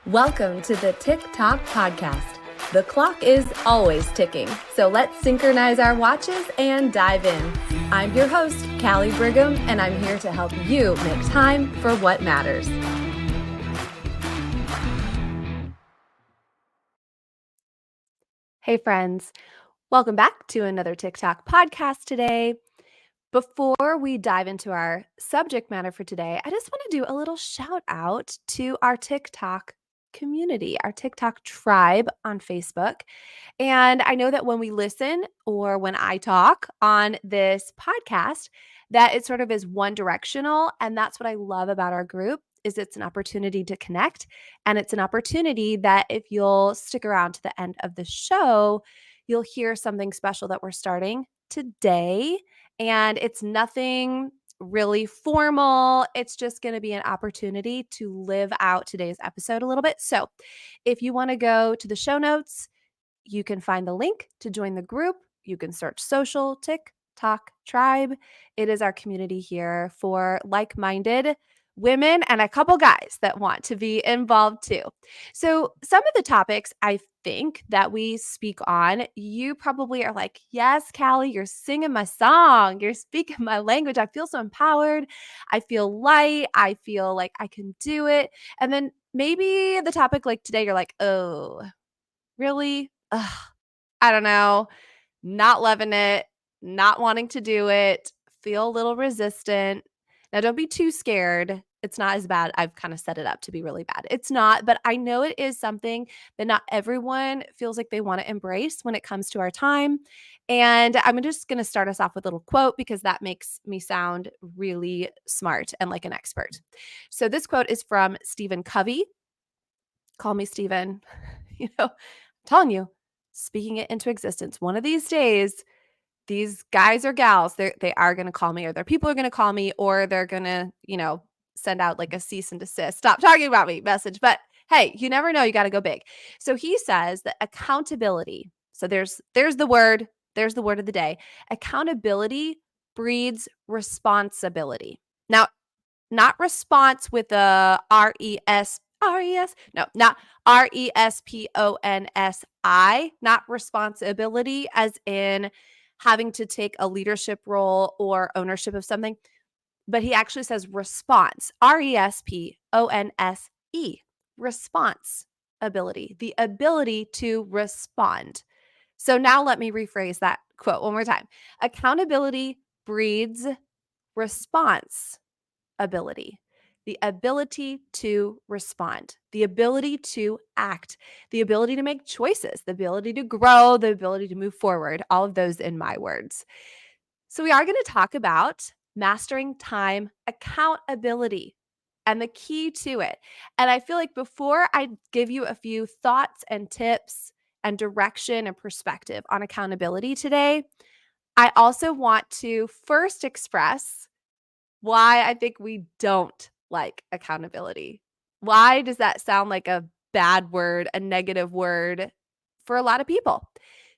Welcome to the TikTok podcast. The clock is always ticking, so let's synchronize our watches and dive in. I'm your host, Callie Brigham, and I'm here to help you make time for what matters. Hey friends, welcome back to another TikTok podcast today. Before we dive into our subject matter for today, I just want to do a little shout out to our TikTok community, our TikTok tribe on Facebook. And I know that when we listen or when I talk on this podcast, that it sort of is one directional. And that's what I love about our group is it's an opportunity to connect. And it's an opportunity that if you'll stick around to the end of the show, you'll hear something special that we're starting today. And it's nothing really formal. It's just going to be an opportunity to live out today's episode a little bit. So if you want to go to the show notes, you can find the link to join the group. You can search social TikTok tribe. It is our community here for like-minded women and a couple guys that want to be involved too. So some of the topics I think that we speak on, you probably are like, yes, Callie, you're singing my song. You're speaking my language. I feel so empowered. I feel light. I feel like I can do it. And then maybe the topic like today, you're like, oh, really? Ugh, I don't know. Not loving it, not wanting to do it, feel a little resistant. Now, don't be too scared. It's not as bad. I've kind of set it up to be really bad. It's not, but I know it is something that not everyone feels like they want to embrace when it comes to our time. And I'm just going to start us off with a little quote because that makes me sound really smart and like an expert. So this quote is from Stephen Covey. Call me Stephen. I'm telling you, speaking it into existence. One of these days, these guys or gals, they are going to call me, or their people are going to call me, or they're going to, send out like a cease and desist, stop talking about me message. But hey, you never know. You got to go big. So he says that accountability. So there's the word of the day. Accountability breeds responsibility. Now, not response with a RES. No, not RESPONSI, not responsibility as in having to take a leadership role or ownership of something. But he actually says response, RESPONSE, response ability, the ability to respond. So now let me rephrase that quote one more time. Accountability breeds response ability, the ability to respond, the ability to act, the ability to make choices, the ability to grow, the ability to move forward, all of those in my words. So we are going to talk about mastering time accountability and the key to it. And I feel like before I give you a few thoughts and tips and direction and perspective on accountability today, I also want to first express why I think we don't like accountability. Why does that sound like a bad word, a negative word for a lot of people?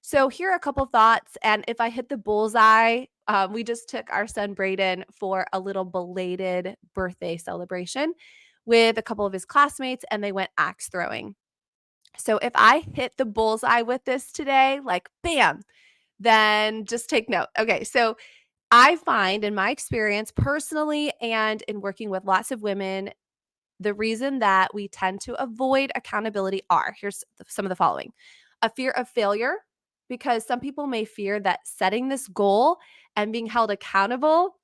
So here are a couple thoughts. And if I hit the bullseye, we just took our son Braden for a little belated birthday celebration with a couple of his classmates, and they went axe throwing. So if I hit the bullseye with this today, like bam, then just take note. Okay, so I find in my experience personally and in working with lots of women, the reason that we tend to avoid accountability here's some of the following. A fear of failure, because some people may fear that setting this goal and being held accountable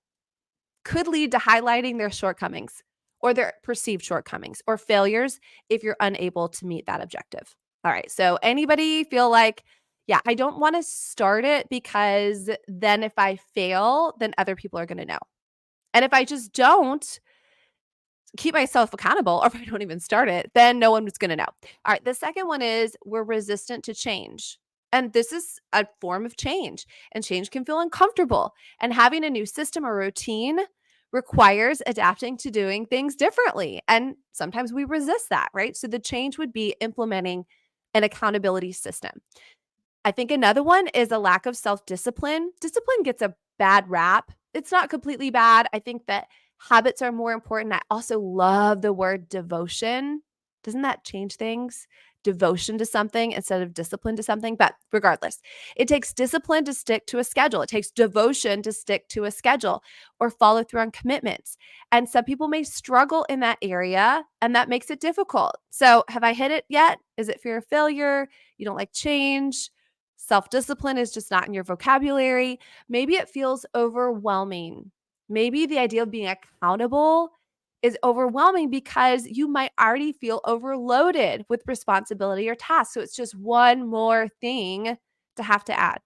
could lead to highlighting their shortcomings or their perceived shortcomings or failures if you're unable to meet that objective. All right. So anybody feel like, yeah, I don't want to start it because then if I fail, then other people are going to know. And if I just don't keep myself accountable, or if I don't even start it, then no one's going to know. All right. The second one is we're resistant to change. And this is a form of change, and change can feel uncomfortable. And having a new system or routine requires adapting to doing things differently. And sometimes we resist that, right? So the change would be implementing an accountability system. I think another one is a lack of self-discipline. Discipline gets a bad rap. It's not completely bad. I think that habits are more important. I also love the word devotion. Doesn't that change things? Devotion to something instead of discipline to something. But regardless, it takes discipline to stick to a schedule. It takes devotion to stick to a schedule or follow through on commitments. And some people may struggle in that area, and that makes it difficult. So, have I hit it yet? Is it fear of failure? You don't like change? Self discipline is just not in your vocabulary. Maybe it feels overwhelming. Maybe the idea of being accountable is overwhelming because you might already feel overloaded with responsibility or tasks. So it's just one more thing to have to add.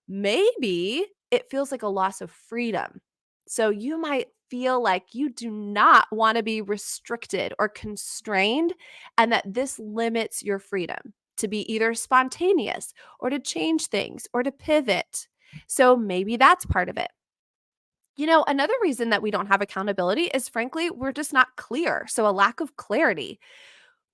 Maybe it feels like a loss of freedom. So you might feel like you do not want to be restricted or constrained, and that this limits your freedom to be either spontaneous or to change things or to pivot. So maybe that's part of it. Another reason that we don't have accountability is frankly, we're just not clear. So, a lack of clarity.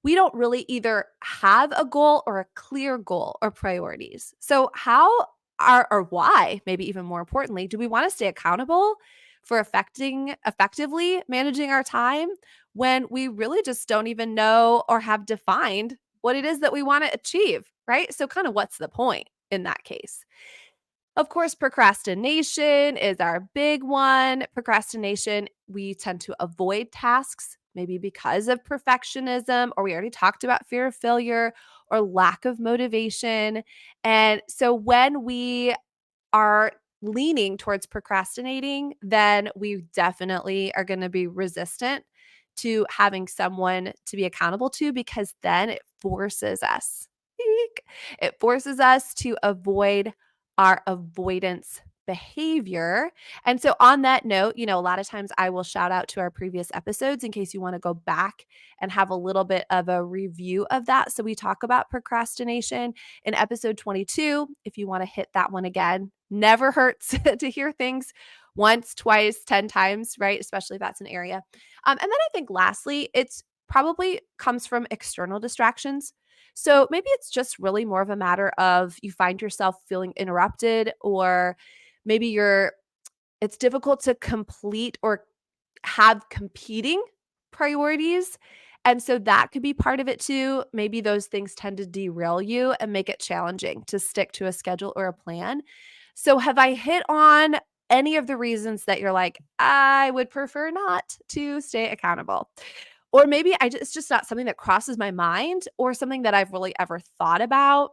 We don't really either have a goal or a clear goal or priorities. So, how are or why, maybe even more importantly, do we want to stay accountable for effectively managing our time when we really just don't even know or have defined what it is that we want to achieve, right? So, kind of what's the point in that case? Of course, procrastination is our big one. Procrastination, we tend to avoid tasks, maybe because of perfectionism, or we already talked about fear of failure or lack of motivation. And so when we are leaning towards procrastinating, then we definitely are going to be resistant to having someone to be accountable to because then it forces us. Eek. It forces us to avoid our avoidance behavior. And so, on that note, a lot of times I will shout out to our previous episodes in case you want to go back and have a little bit of a review of that. So, we talk about procrastination in episode 22. If you want to hit that one again, never hurts to hear things once, twice, 10 times, right? Especially if that's an area. And then I think lastly, it's probably comes from external distractions. So maybe it's just really more of a matter of you find yourself feeling interrupted, or maybe it's difficult to complete or have competing priorities. And so that could be part of it too. Maybe those things tend to derail you and make it challenging to stick to a schedule or a plan. So, have I hit on any of the reasons that you're like, I would prefer not to stay accountable? Or maybe it's just not something that crosses my mind or something that I've really ever thought about.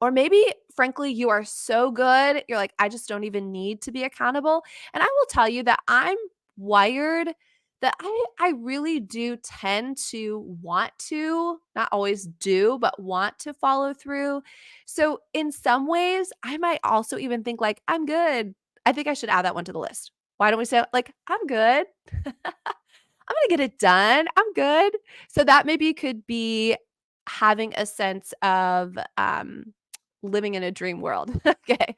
Or maybe, frankly, you are so good, you're like, I just don't even need to be accountable. And I will tell you that I'm wired that I really do tend to want to, not always do, but want to follow through. So in some ways, I might also even think like, I'm good. I think I should add that one to the list. Why don't we say like, I'm good. I'm gonna get it done. I'm good. So that maybe could be having a sense of living in a dream world. Okay.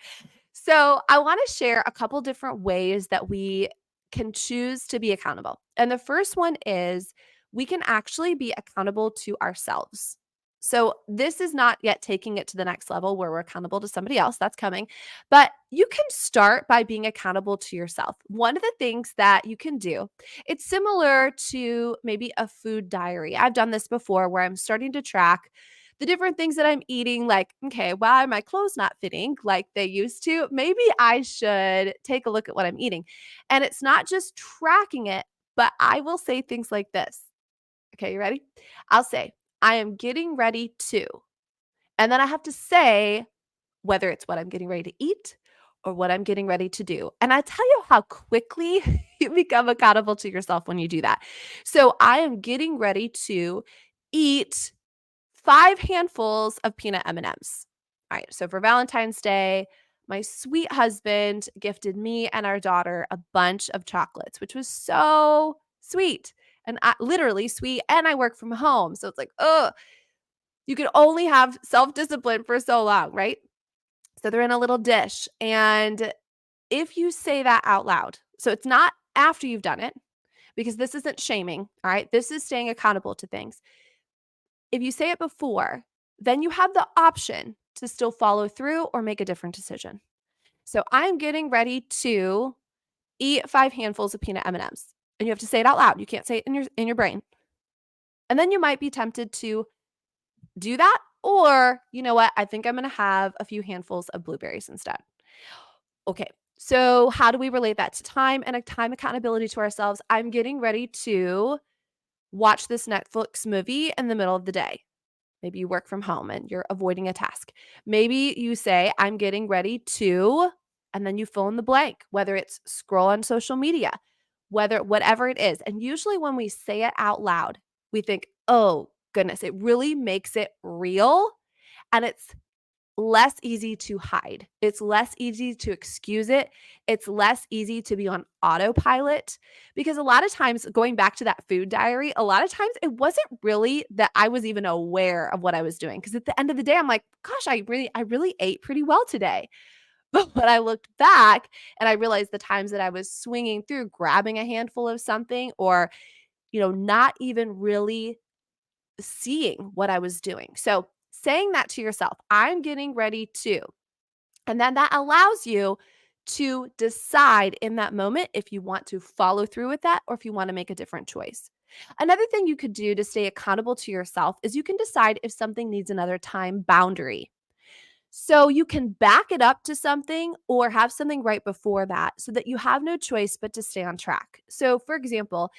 So I want to share a couple different ways that we can choose to be accountable. And the first one is we can actually be accountable to ourselves. So this is not yet taking it to the next level where we're accountable to somebody else. That's coming. But you can start by being accountable to yourself. One of the things that you can do, it's similar to maybe a food diary. I've done this before where I'm starting to track the different things that I'm eating, like, okay, why are my clothes not fitting like they used to? Maybe I should take a look at what I'm eating. And it's not just tracking it, but I will say things like this. Okay, you ready? I'll say, I am getting ready to. And then I have to say whether it's what I'm getting ready to eat or what I'm getting ready to do. And I tell you how quickly you become accountable to yourself when you do that. So I am getting ready to eat 5 handfuls of peanut M&Ms. All right, so for Valentine's Day, my sweet husband gifted me and our daughter a bunch of chocolates, which was so sweet and literally sweet. And I work from home. So it's like, oh, you can only have self-discipline for so long, right? So they're in a little dish. And if you say that out loud, so it's not after you've done it, because this isn't shaming. All right. This is staying accountable to things. If you say it before, then you have the option to still follow through or make a different decision. So I'm getting ready to eat 5 handfuls of peanut M&Ms. And you have to say it out loud. You can't say it in your brain. And then you might be tempted to do that. Or, you know what? I think I'm going to have a few handfuls of blueberries instead. Okay. So, how do we relate that to time and a time accountability to ourselves? I'm getting ready to watch this Netflix movie in the middle of the day. Maybe you work from home and you're avoiding a task. Maybe you say, I'm getting ready to, and then you fill in the blank, whether it's scroll on social media, whatever it is. And usually when we say it out loud, we think, oh goodness, it really makes it real. And it's less easy to hide. It's less easy to excuse it. It's less easy to be on autopilot because a lot of times, going back to that food diary, a lot of times it wasn't really that I was even aware of what I was doing. Because at the end of the day, I'm like, gosh, I really ate pretty well today. But when I looked back and I realized the times that I was swinging through, grabbing a handful of something, or, not even really seeing what I was doing. So saying that to yourself, I'm getting ready to, and then that allows you to decide in that moment if you want to follow through with that or if you want to make a different choice. Another thing you could do to stay accountable to yourself is you can decide if something needs another time boundary. So you can back it up to something or have something right before that so that you have no choice but to stay on track. So, for example,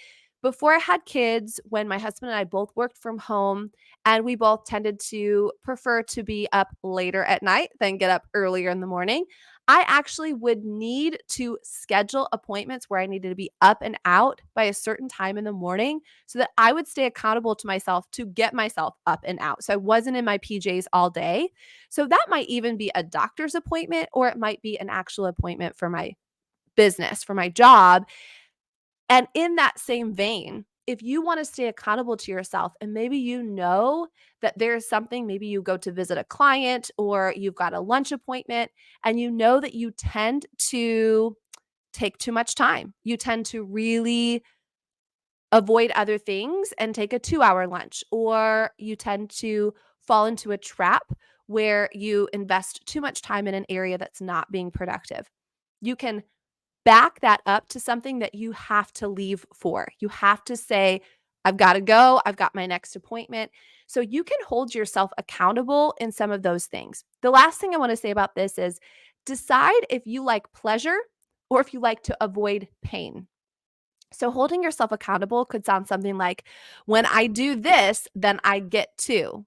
before I had kids, when my husband and I both worked from home and we both tended to prefer to be up later at night than get up earlier in the morning, I actually would need to schedule appointments where I needed to be up and out by a certain time in the morning so that I would stay accountable to myself to get myself up and out. So I wasn't in my PJs all day. So that might even be a doctor's appointment, or it might be an actual appointment for my business, for my job. And in that same vein, if you want to stay accountable to yourself and maybe you know that there's something, maybe you go to visit a client or you've got a lunch appointment and you know that you tend to take too much time. You tend to really avoid other things and take a 2-hour lunch, or you tend to fall into a trap where you invest too much time in an area that's not being productive. You can back that up to something that you have to leave for. You have to say, I've got to go. I've got my next appointment. So you can hold yourself accountable in some of those things. The last thing I want to say about this is decide if you like pleasure or if you like to avoid pain. So holding yourself accountable could sound something like, when I do this, then I get to.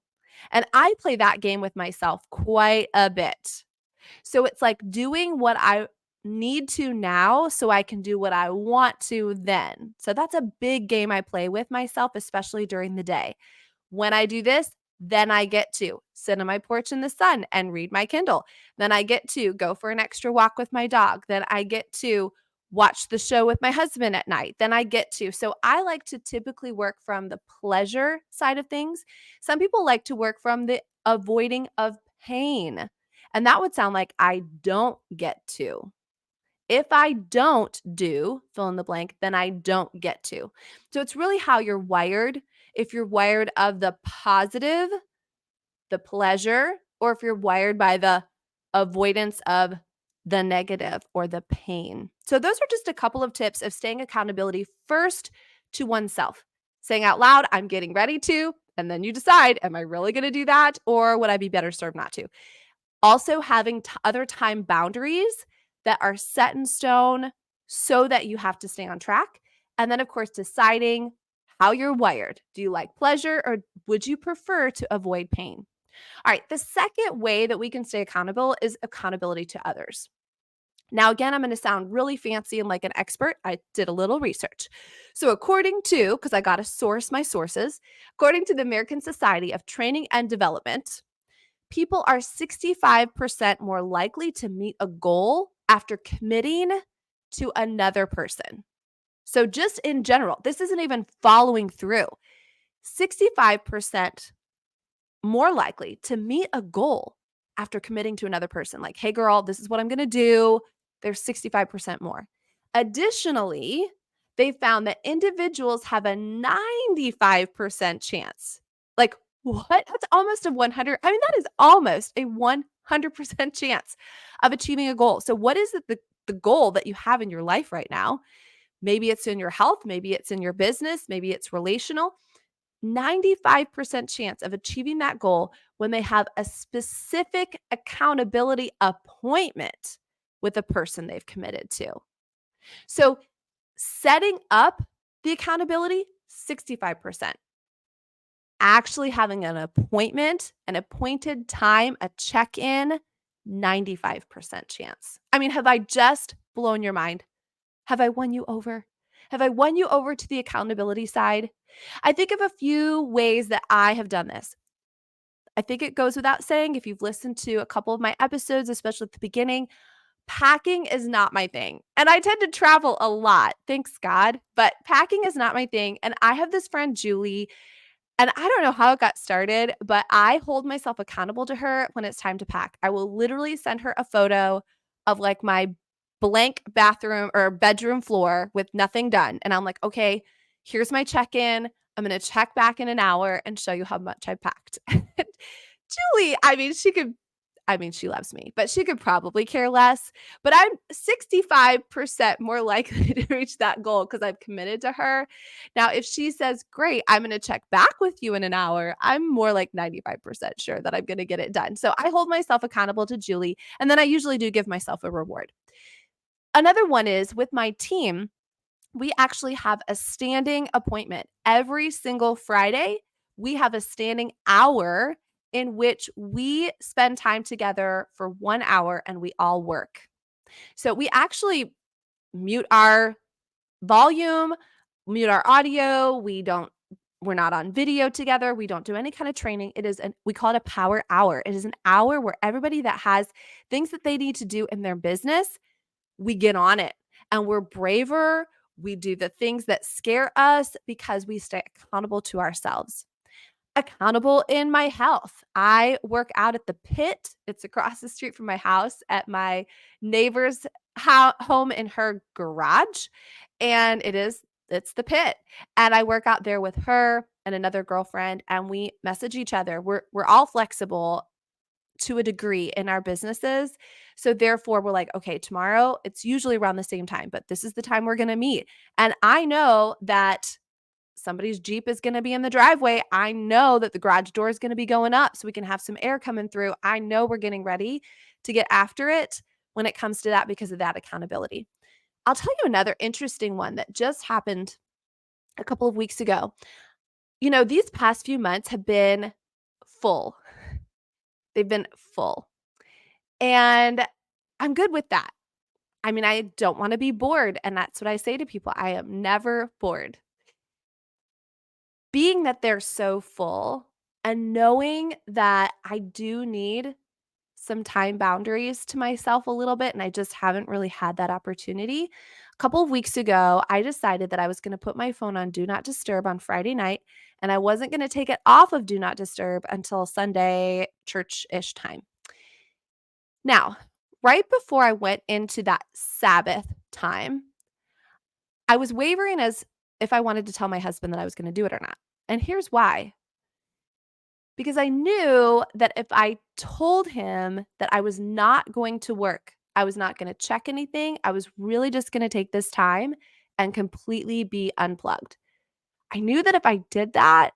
And I play that game with myself quite a bit. So it's like doing what I need to now so I can do what I want to then. So that's a big game I play with myself, especially during the day. When I do this, then I get to sit on my porch in the sun and read my Kindle. Then I get to go for an extra walk with my dog. Then I get to watch the show with my husband at night. Then I get to. So I like to typically work from the pleasure side of things. Some people like to work from the avoiding of pain. And that would sound like I don't get to. If I don't do fill in the blank, then I don't get to. So it's really how you're wired. If you're wired of the positive, the pleasure, or if you're wired by the avoidance of the negative or the pain. So those are just a couple of tips of staying accountability first to oneself. Saying out loud, I'm getting ready to, and then you decide, am I really going to do that or would I be better served not to? Also having other time boundaries that are set in stone so that you have to stay on track. And then, of course, deciding how you're wired. Do you like pleasure or would you prefer to avoid pain? All right, the second way that we can stay accountable is accountability to others. Now, again, I'm going to sound really fancy and like an expert. I did a little research. So, according to, because I got to source my sources, according to the American Society of Training and Development, people are 65% more likely to meet a goal after committing to another person. So, just in general, this isn't even following through. 65% more likely to meet a goal after committing to another person. Like, hey, girl, this is what I'm going to do. They're 65% more. Additionally, they found that individuals have a 95% chance. Like, what? That's almost a 100. I mean, that is almost a 100% chance of achieving a goal. So, what is it, the goal that you have in your life right now? Maybe it's in your health. Maybe it's in your business. Maybe it's relational. 95% chance of achieving that goal when they have a specific accountability appointment with a person they've committed to. So setting up the accountability, 65%. Actually having an appointment, an appointed time, a check-in, 95% chance. I mean, have I just blown your mind? Have I won you over? Have I won you over to the accountability side? I think of a few ways that I have done this. I think it goes without saying, if you've listened to a couple of my episodes, especially at the beginning, packing is not my thing. And I tend to travel a lot, thanks God, but packing is not my thing. And I have this friend, Julie, and I don't know how it got started, but I hold myself accountable to her when it's time to pack. I will literally send her a photo of like my blank bathroom or bedroom floor with nothing done. And I'm like, okay, here's my check in. I'm going to check back in an hour and show you how much I packed. Julie, she loves me, but she could probably care less. But I'm 65% more likely to reach that goal because I've committed to her. Now, if she says, great, I'm going to check back with you in an hour, I'm more like 95% sure that I'm going to get it done. So I hold myself accountable to Julie, and then I usually do give myself a reward. Another one is with my team, we actually have a standing appointment. Every single Friday, we have a standing hour in which we spend time together for 1 hour and we all work. So we actually mute our volume, mute our audio. We're not on video together. We don't do any kind of training. We call it a power hour. It is an hour where everybody that has things that they need to do in their business, we get on it and we're braver. We do the things that scare us because we stay accountable to ourselves. Accountable in my health. I work out at the Pit. It's across the street from my house at my neighbor's home in her garage. And it's the Pit. And I work out there with her and another girlfriend, and we message each other. We're all flexible to a degree in our businesses. So therefore we're like, okay, tomorrow it's usually around the same time, but this is the time we're going to meet. And I know that somebody's Jeep is going to be in the driveway. I know that the garage door is going to be going up so we can have some air coming through. I know we're getting ready to get after it when it comes to that because of that accountability. I'll tell you another interesting one that just happened a couple of weeks ago. These past few months have been full. They've been full. And I'm good with that. I mean, I don't want to be bored. And that's what I say to people. I am never bored. Being that they're so full and knowing that I do need some time boundaries to myself a little bit, and I just haven't really had that opportunity. A couple of weeks ago, I decided that I was going to put my phone on Do Not Disturb on Friday night, and I wasn't going to take it off of Do Not Disturb until Sunday church-ish time. Now, right before I went into that Sabbath time, I was wavering as if I wanted to tell my husband that I was going to do it or not. And here's why. Because I knew that if I told him that I was not going to work, I was not going to check anything, I was really just going to take this time and completely be unplugged. I knew that if I did that,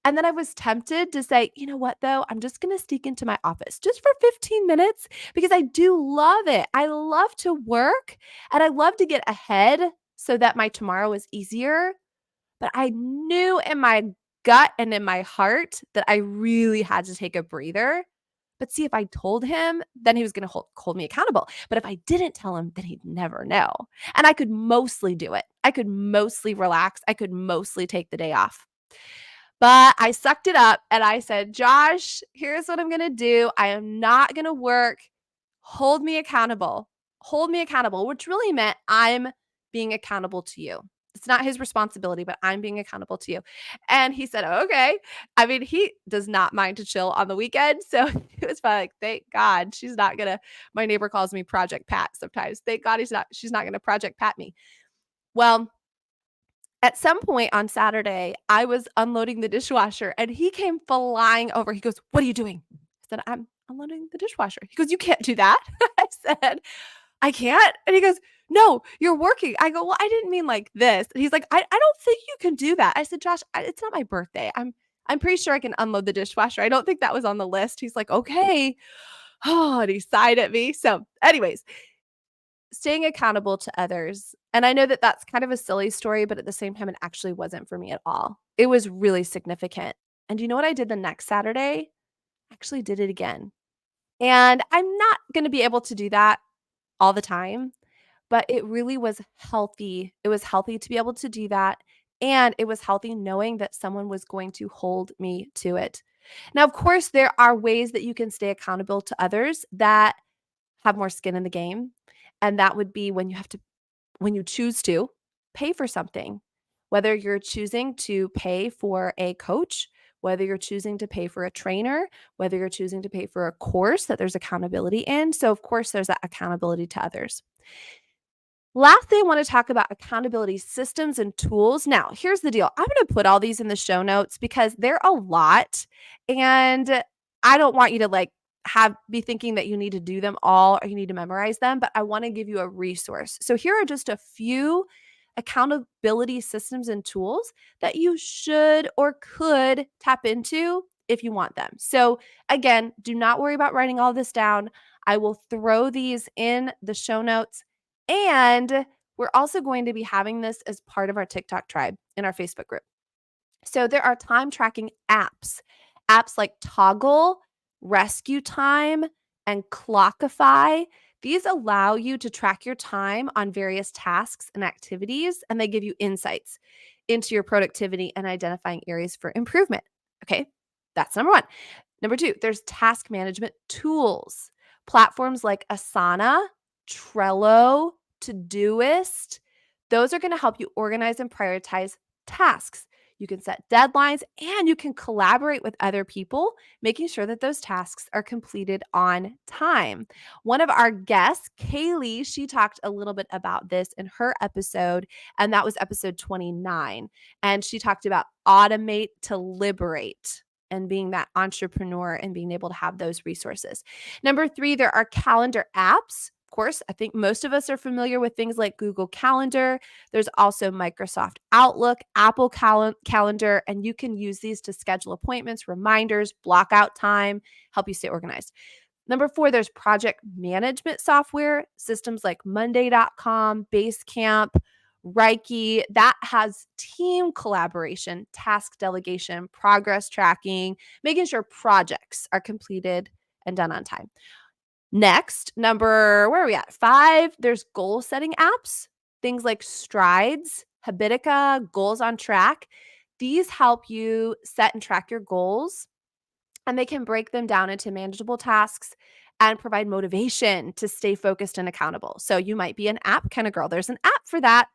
and then I was tempted to say, you know what, though, I'm just going to sneak into my office just for 15 minutes because I do love it. I love to work and I love to get ahead so that my tomorrow is easier. But I knew in my gut and in my heart that I really had to take a breather. But see, if I told him, then he was going to hold me accountable. But if I didn't tell him, then he'd never know. And I could mostly do it. I could mostly relax. I could mostly take the day off. But I sucked it up and I said, Josh, here's what I'm going to do. I am not going to work. Hold me accountable. Hold me accountable, which really meant I'm being accountable to you. It's not his responsibility, but I'm being accountable to you. And he said, okay. I mean, he does not mind to chill on the weekend. So it was probably like, thank God she's not going to, my neighbor calls me Project Pat sometimes. Thank God she's not going to Project Pat me. Well, at some point on Saturday, I was unloading the dishwasher and he came flying over. He goes, what are you doing? I said, I'm unloading the dishwasher. He goes, you can't do that. I said, I can't. And he goes, "No, you're working." I go, "Well, I didn't mean like this." And he's like, "I don't think you can do that." I said, "Josh, it's not my birthday. I'm pretty sure I can unload the dishwasher. I don't think that was on the list." He's like, "Okay." Oh, and he sighed at me. So, anyways, staying accountable to others. And I know that that's kind of a silly story, but at the same time, it actually wasn't for me at all. It was really significant. And you know what I did the next Saturday? Actually did it again. And I'm not going to be able to do that all the time, but it really was healthy. It was healthy to be able to do that. And it was healthy knowing that someone was going to hold me to it. Now, of course, there are ways that you can stay accountable to others that have more skin in the game. And that would be when you choose to pay for something, whether you're choosing to pay for a coach, whether you're choosing to pay for a trainer, whether you're choosing to pay for a course that there's accountability in. So, of course, there's that accountability to others. Lastly, I want to talk about accountability systems and tools. Now, here's the deal. I'm going to put all these in the show notes because they're a lot and I don't want you to be thinking that you need to do them all or you need to memorize them, but I want to give you a resource. So here are just a few accountability systems and tools that you should or could tap into if you want them. So again, do not worry about writing all this down. I will throw these in the show notes and we're also going to be having this as part of our TikTok tribe in our Facebook group. So there are time tracking apps like Toggl, RescueTime, and Clockify. These allow you to track your time on various tasks and activities, and they give you insights into your productivity and identifying areas for improvement. Okay, that's number one. Number two, there's task management tools. Platforms like Asana, Trello, Todoist, those are going to help you organize and prioritize tasks. You can set deadlines and you can collaborate with other people, making sure that those tasks are completed on time. One of our guests, Kaylee, she talked a little bit about this in her episode, and that was episode 29. And she talked about automate to liberate and being that entrepreneur and being able to have those resources. Number three, there are calendar apps. Of course, I think most of us are familiar with things like Google Calendar. There's also Microsoft Outlook, Apple Calendar, and you can use these to schedule appointments, reminders, block out time, help you stay organized. Number four, there's project management software, systems like Monday.com, Basecamp, Reiki, that has team collaboration, task delegation, progress tracking, making sure projects are completed and done on time. Next, where are we at? 5, there's goal setting apps, things like Strides, Habitica, Goals on Track. These help you set and track your goals, and they can break them down into manageable tasks and provide motivation to stay focused and accountable. So you might be an app kind of girl. There's an app for that.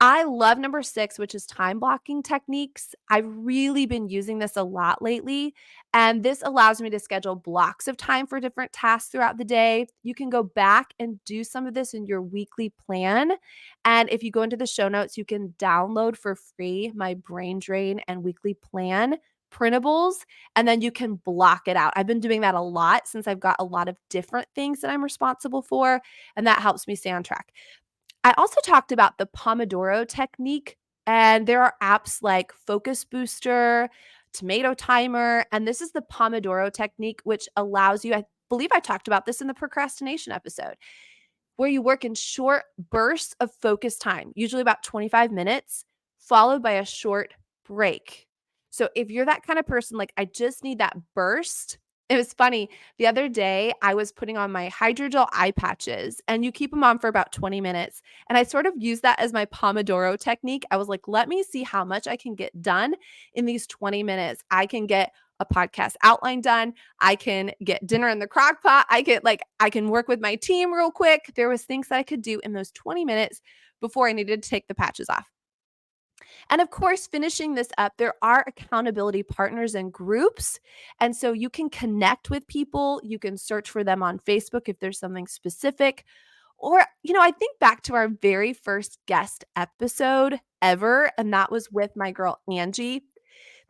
I love number 6, which is time blocking techniques. I've really been using this a lot lately, and this allows me to schedule blocks of time for different tasks throughout the day. You can go back and do some of this in your weekly plan. And if you go into the show notes, you can download for free my brain drain and weekly plan printables, and then you can block it out. I've been doing that a lot since I've got a lot of different things that I'm responsible for, and that helps me stay on track. I also talked about the Pomodoro technique, and there are apps like Focus Booster, Tomato Timer, and this is the Pomodoro technique, which allows you, I believe I talked about this in the procrastination episode, where you work in short bursts of focus time, usually about 25 minutes, followed by a short break. So if you're that kind of person, like I just need that burst. It was funny. The other day, I was putting on my hydrogel eye patches, and you keep them on for about 20 minutes. And I sort of used that as my Pomodoro technique. I was like, let me see how much I can get done in these 20 minutes. I can get a podcast outline done. I can get dinner in the crock pot. I can work with my team real quick. There was things that I could do in those 20 minutes before I needed to take the patches off. And of course, finishing this up, there are accountability partners and groups. And so you can connect with people. You can search for them on Facebook if there's something specific. Or, I think back to our very first guest episode ever, and that was with my girl, Angie.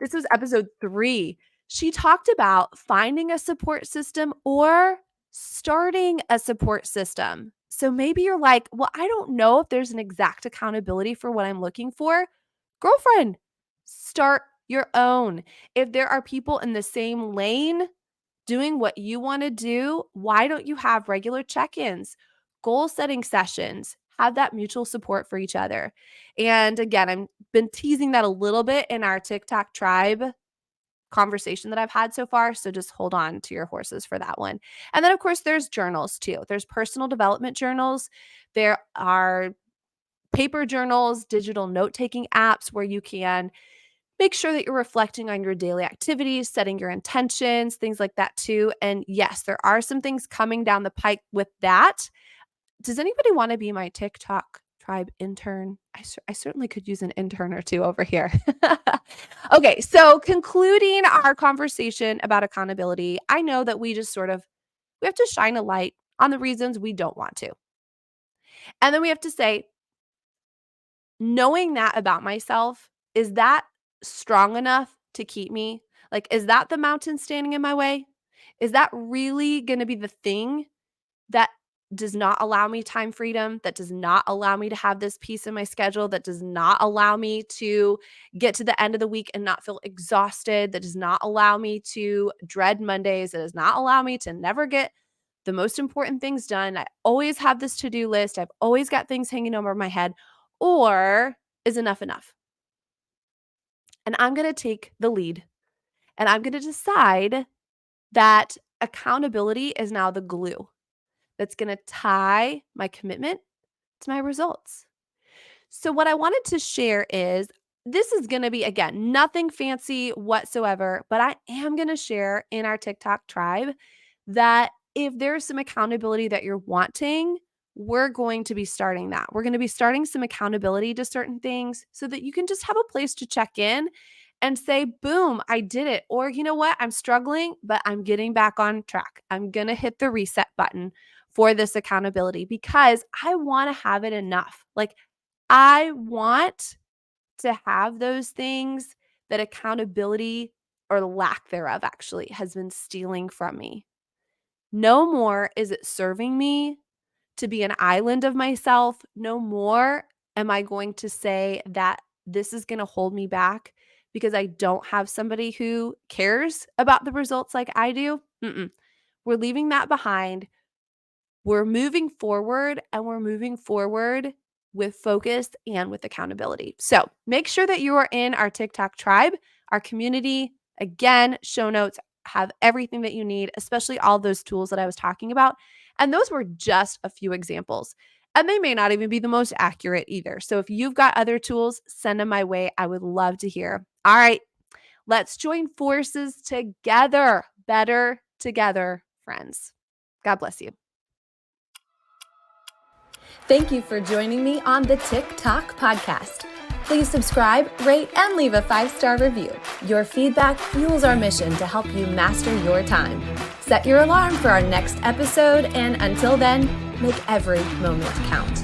This was episode 3. She talked about finding a support system or starting a support system. So maybe you're like, well, I don't know if there's an exact accountability for what I'm looking for. Girlfriend, start your own. If there are people in the same lane doing what you want to do, why don't you have regular check-ins, goal setting sessions, have that mutual support for each other? And again, I've been teasing that a little bit in our TikTok tribe conversation that I've had so far. So just hold on to your horses for that one. And then, of course, there's journals too. There's personal development journals. There are paper journals, digital note taking apps where you can make sure that you're reflecting on your daily activities, setting your intentions, things like that too. And yes, there are some things coming down the pike with that. Does anybody want to be my TikTok tribe intern? I certainly could use an intern or two over here. Okay, so concluding our conversation about accountability, I know that we have to shine a light on the reasons we don't want to. And then we have to say, knowing that about myself, is that strong enough to keep me? Like, is that the mountain standing in my way? Is that really going to be the thing that does not allow me time freedom, that does not allow me to have this piece in my schedule, that does not allow me to get to the end of the week and not feel exhausted, that does not allow me to dread Mondays, that does not allow me to never get the most important things done? I always have this to-do list. I've always got things hanging over my head. Or is enough enough? And I'm going to take the lead and I'm going to decide that accountability is now the glue that's going to tie my commitment to my results. So, what I wanted to share is this is going to be, again, nothing fancy whatsoever, but I am going to share in our TikTok tribe that if there's some accountability that you're wanting, we're going to be starting that. We're going to be starting some accountability to certain things so that you can just have a place to check in and say, boom, I did it. Or, you know what? I'm struggling, but I'm getting back on track. I'm going to hit the reset button for this accountability because I want to have it enough. Like, I want to have those things that accountability or lack thereof actually has been stealing from me. No more is it serving me to be an island of myself. No more am I going to say that this is going to hold me back because I don't have somebody who cares about the results like I do. We're leaving that behind. We're moving forward, and we're moving forward with focus and with accountability. So make sure that you are in our TikTok tribe, our community. Again, show notes have everything that you need, especially all those tools that I was talking about. And those were just a few examples. And they may not even be the most accurate either. So if you've got other tools, send them my way. I would love to hear. All right, let's join forces together. Better together, friends. God bless you. Thank you for joining me on the TikTok podcast. Please subscribe, rate, and leave a 5-star review. Your feedback fuels our mission to help you master your time. Set your alarm for our next episode, and until then, make every moment count.